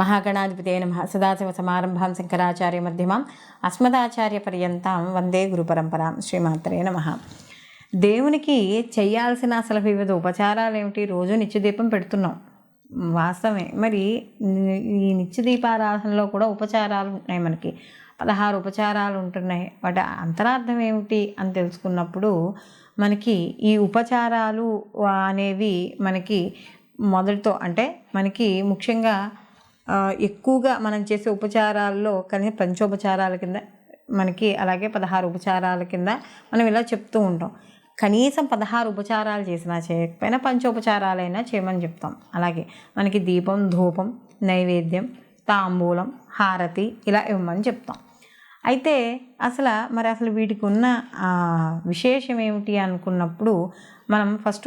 మహాగణాధిపతయ నమః. సదాశివసమారంభాం శంకరాచార్యమధ్యమాం అస్మదాచార్యపర్యంతం వందే గురుపరంపరాం. శ్రీమాత్రే నమః. దేవునికి చేయాల్సిన అసలు వివిధ ఉపచారాలు ఏమిటి? రోజు నిత్యదీపం పెడుతున్నాం, వాస్తవమే. మరి ఈ నిత్యదీపారాధనలో కూడా ఉపచారాలు ఉన్నాయి. మనకి 16 ఉపచారాలు ఉంటున్నాయి. వాటి అంతరార్థం ఏమిటి అని తెలుసుకున్నప్పుడు మనకి ఈ ఉపచారాలు అనేవి మనకి మొదటితో అంటే మనకి ముఖ్యంగా ఎక్కువగా మనం చేసే ఉపచారాల్లో కానీ పంచోపచారాల కింద మనకి, అలాగే 16 ఉపచారాల కింద మనం ఇలా చెప్తూ ఉంటాం. కనీసం 16 ఉపచారాలు చేసినా చేయకపోయినా పంచోపచారాలైనా చేయమని చెప్తాం. అలాగే మనకి దీపం, ధూపం, నైవేద్యం, తాంబూలం, హారతి ఇలా ఇవ్వమని చెప్తాం. అయితే అసలు వీటికి ఉన్న విశేషం ఏమిటి అనుకున్నప్పుడు మనం ఫస్ట్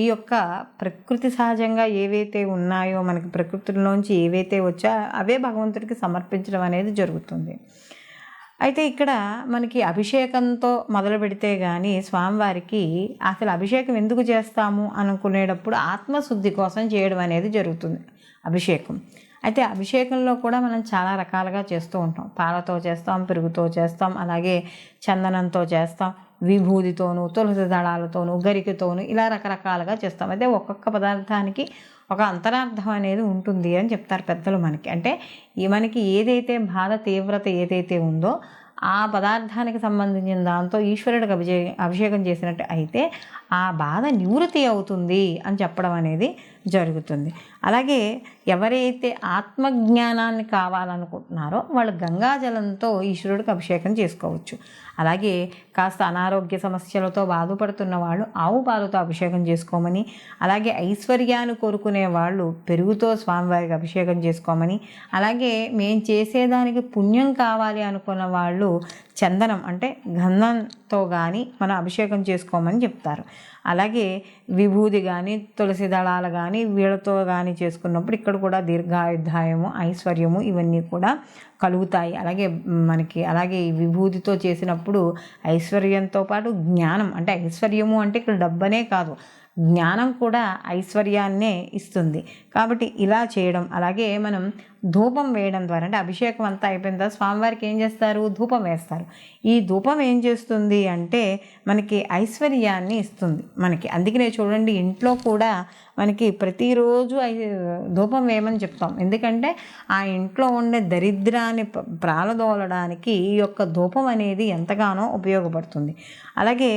ఈ యొక్క ప్రకృతి సహజంగా ఏవైతే ఉన్నాయో, మనకి ప్రకృతిలోంచి ఏవైతే వచ్చా అవే భగవంతుడికి సమర్పించడం అనేది జరుగుతుంది. అయితే ఇక్కడ మనకి అభిషేకంతో మొదలు పెడితే కానీ స్వామివారికి అసలు అభిషేకం ఎందుకు చేస్తాము అనుకునేటప్పుడు ఆత్మశుద్ధి కోసం చేయడం అనేది జరుగుతుంది అభిషేకం. అయితే అభిషేకంలో కూడా మనం చాలా రకాలుగా చేస్తూ ఉంటాం. పాలతో చేస్తాం, పెరుగుతో చేస్తాం, అలాగే చందనంతో చేస్తాం, విభూతితోనూ, తులసి దళాలతోనూ, గరికతోనూ ఇలా రకరకాలుగా చేస్తాం. అయితే ఒక్కొక్క పదార్థానికి ఒక అంతరార్థం అనేది ఉంటుంది అని చెప్తారు పెద్దలు మనకి. అంటే మనకి ఏదైతే బాధ తీవ్రత ఏదైతే ఉందో ఆ పదార్థానికి సంబంధించిన దాంతో ఈశ్వరుడికి అభిషేకం చేసినట్టు అయితే ఆ బాధ నివృత్తి అవుతుంది అని చెప్పడం అనేది జరుగుతుంది. అలాగే ఎవరైతే ఆత్మజ్ఞానాన్ని కావాలనుకుంటున్నారో వాళ్ళు గంగాజలంతో ఈశ్వరుడికి అభిషేకం చేసుకోవచ్చు. అలాగే కాస్త అనారోగ్య సమస్యలతో బాధపడుతున్న వాళ్ళు ఆవు పాలతో అభిషేకం చేసుకోమని, అలాగే ఐశ్వర్యాన్ని కోరుకునే వాళ్ళు పెరుగుతో స్వామివారికి అభిషేకం చేసుకోమని, అలాగే మేము చేసేదానికి పుణ్యం కావాలి అనుకున్న వాళ్ళు చందనం అంటే గంధంతో కానీ మనం అభిషేకం చేసుకోమని చెప్తారు. అలాగే విభూది కానీ, తులసి దళాలు కానీ వీళ్ళతో కానీ చేసుకున్నప్పుడు ఇక్కడ కూడా దీర్ఘాయుర్దాయము, ఐశ్వర్యము ఇవన్నీ కూడా కలుగుతాయి. అలాగే ఈ విభూతితో చేసినప్పుడు ఐశ్వర్యంతో పాటు జ్ఞానం, అంటే ఐశ్వర్యము అంటే ఇక్కడ డబ్బనే కాదు, జ్ఞానం కూడా ఐశ్వర్యాన్నే ఇస్తుంది. కాబట్టి ఇలా చేయడం. అలాగే మనం ధూపం వేయడం ద్వారా, అంటే అభిషేకం అంతా అయిపోయిన తర్వాత స్వామివారికి ఏం చేస్తారు? ధూపం వేస్తారు. ఈ ధూపం ఏం చేస్తుంది అంటే మనకి ఐశ్వర్యాన్ని ఇస్తుంది మనకి. అందుకనే చూడండి, ఇంట్లో కూడా మనకి ప్రతిరోజు ధూపం వేయమని చెప్తాం. ఎందుకంటే ఆ ఇంట్లో ఉండే దరిద్రాన్ని ప్రాలదోలడానికి ఈ యొక్క ధూపం అనేది ఎంతగానో ఉపయోగపడుతుంది. అలాగే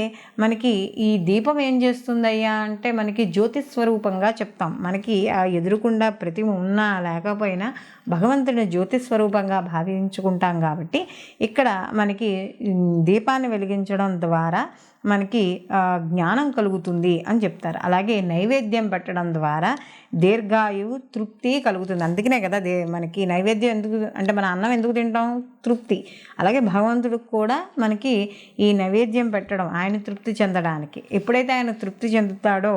మనకి ఈ దీపం ఏం చేస్తుందయ్యా అంటే మనకి జ్యోతిస్వరూపంగా చెప్తాం. మనకి ఆ ఎదురుకుండా ప్రతిమ ఉన్నా లేకపోయినా భగవంతుడిని జ్యోతిస్వరూపంగా భావించుకుంటాం. కాబట్టి ఇక్కడ మనకి దీపాన్ని వెలిగించడం ద్వారా మనకి జ్ఞానం కలుగుతుంది అని చెప్తారు. అలాగే నైవేద్యం పెట్టడం ద్వారా దీర్ఘాయువు, తృప్తి కలుగుతుంది. అందుకనే కదా మనకి నైవేద్యం ఎందుకు అంటే మన అన్నం ఎందుకు తింటాం? తృప్తి. అలాగే భగవంతుడికి కూడా మనకి ఈ నైవేద్యం పెట్టడం ఆయన తృప్తి చెందడానికి. ఎప్పుడైతే ఆయన తృప్తి చెందుతాడో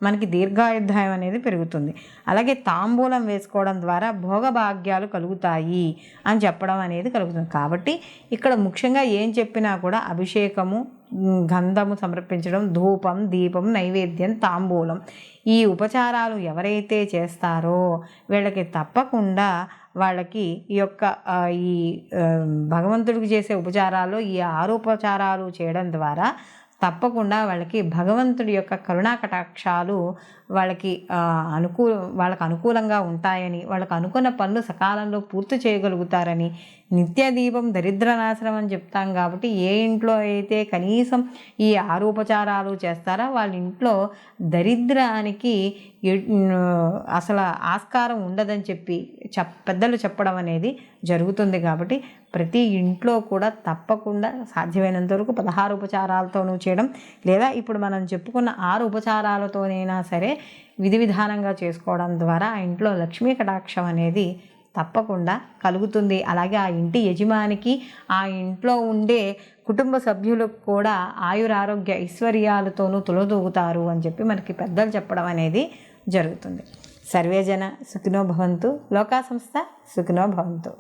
మనకి దీర్ఘాయుర్దాయం అనేది పెరుగుతుంది. అలాగే తాంబూలం వేసుకోవడం ద్వారా భోగభాగ్యాలు కలుగుతాయి అని చెప్పడం అనేది కలుగుతుంది. కాబట్టి ఇక్కడ ముఖ్యంగా ఏం చెప్పినా కూడా అభిషేకము, గంధము సమర్పించడం, ధూపం, దీపం, నైవేద్యం, తాంబూలం ఈ ఉపచారాలు ఎవరైతే చేస్తారో వీళ్ళకి తప్పకుండా వాళ్ళకి ఈ యొక్క ఈ భగవంతుడికి చేసే ఉపచారాలు ఈ 6 ఉపచారాలు చేయడం ద్వారా తప్పకుండా వాళ్ళకి భగవంతుడి యొక్క కరుణా కటాక్షాలు వాళ్ళకి అనుకూలంగా ఉంటాయని, వాళ్ళకి అనుకున్న పనులు సకాలంలో పూర్తి చేయగలుగుతారని, నిత్య దీపం దరిద్రనాశనం అని చెప్తాం. కాబట్టి ఏ ఇంట్లో అయితే కనీసం ఈ 6 ఉపచారాలు చేస్తారో వాళ్ళ ఇంట్లో దరిద్రానికి అసలు ఆస్కారం ఉండదని చెప్పి పెద్దలు చెప్పడం అనేది జరుగుతుంది. కాబట్టి ప్రతి ఇంట్లో కూడా తప్పకుండా సాధ్యమైనంత వరకు 16 ఉపచారాలతోనూ చేయడం, లేదా ఇప్పుడు మనం చెప్పుకున్న 6 ఉపచారాలతోనైనా సరే విధి విధానంగా చేసుకోవడం ద్వారా ఆ ఇంట్లో లక్ష్మీ కటాక్షం అనేది తప్పకుండా కలుగుతుంది. అలాగే ఆ ఇంటి యజమానికి, ఆ ఇంట్లో ఉండే కుటుంబ సభ్యులకు కూడా ఆయురారోగ్య ఐశ్వర్యాలతోనూ తులదూగుతారు అని చెప్పి మనకి పెద్దలు చెప్పడం అనేది జరుగుతుంది. సర్వేజన సుఖినో భవంతు, లోకా సంస్థ సుఖినో భవంతు.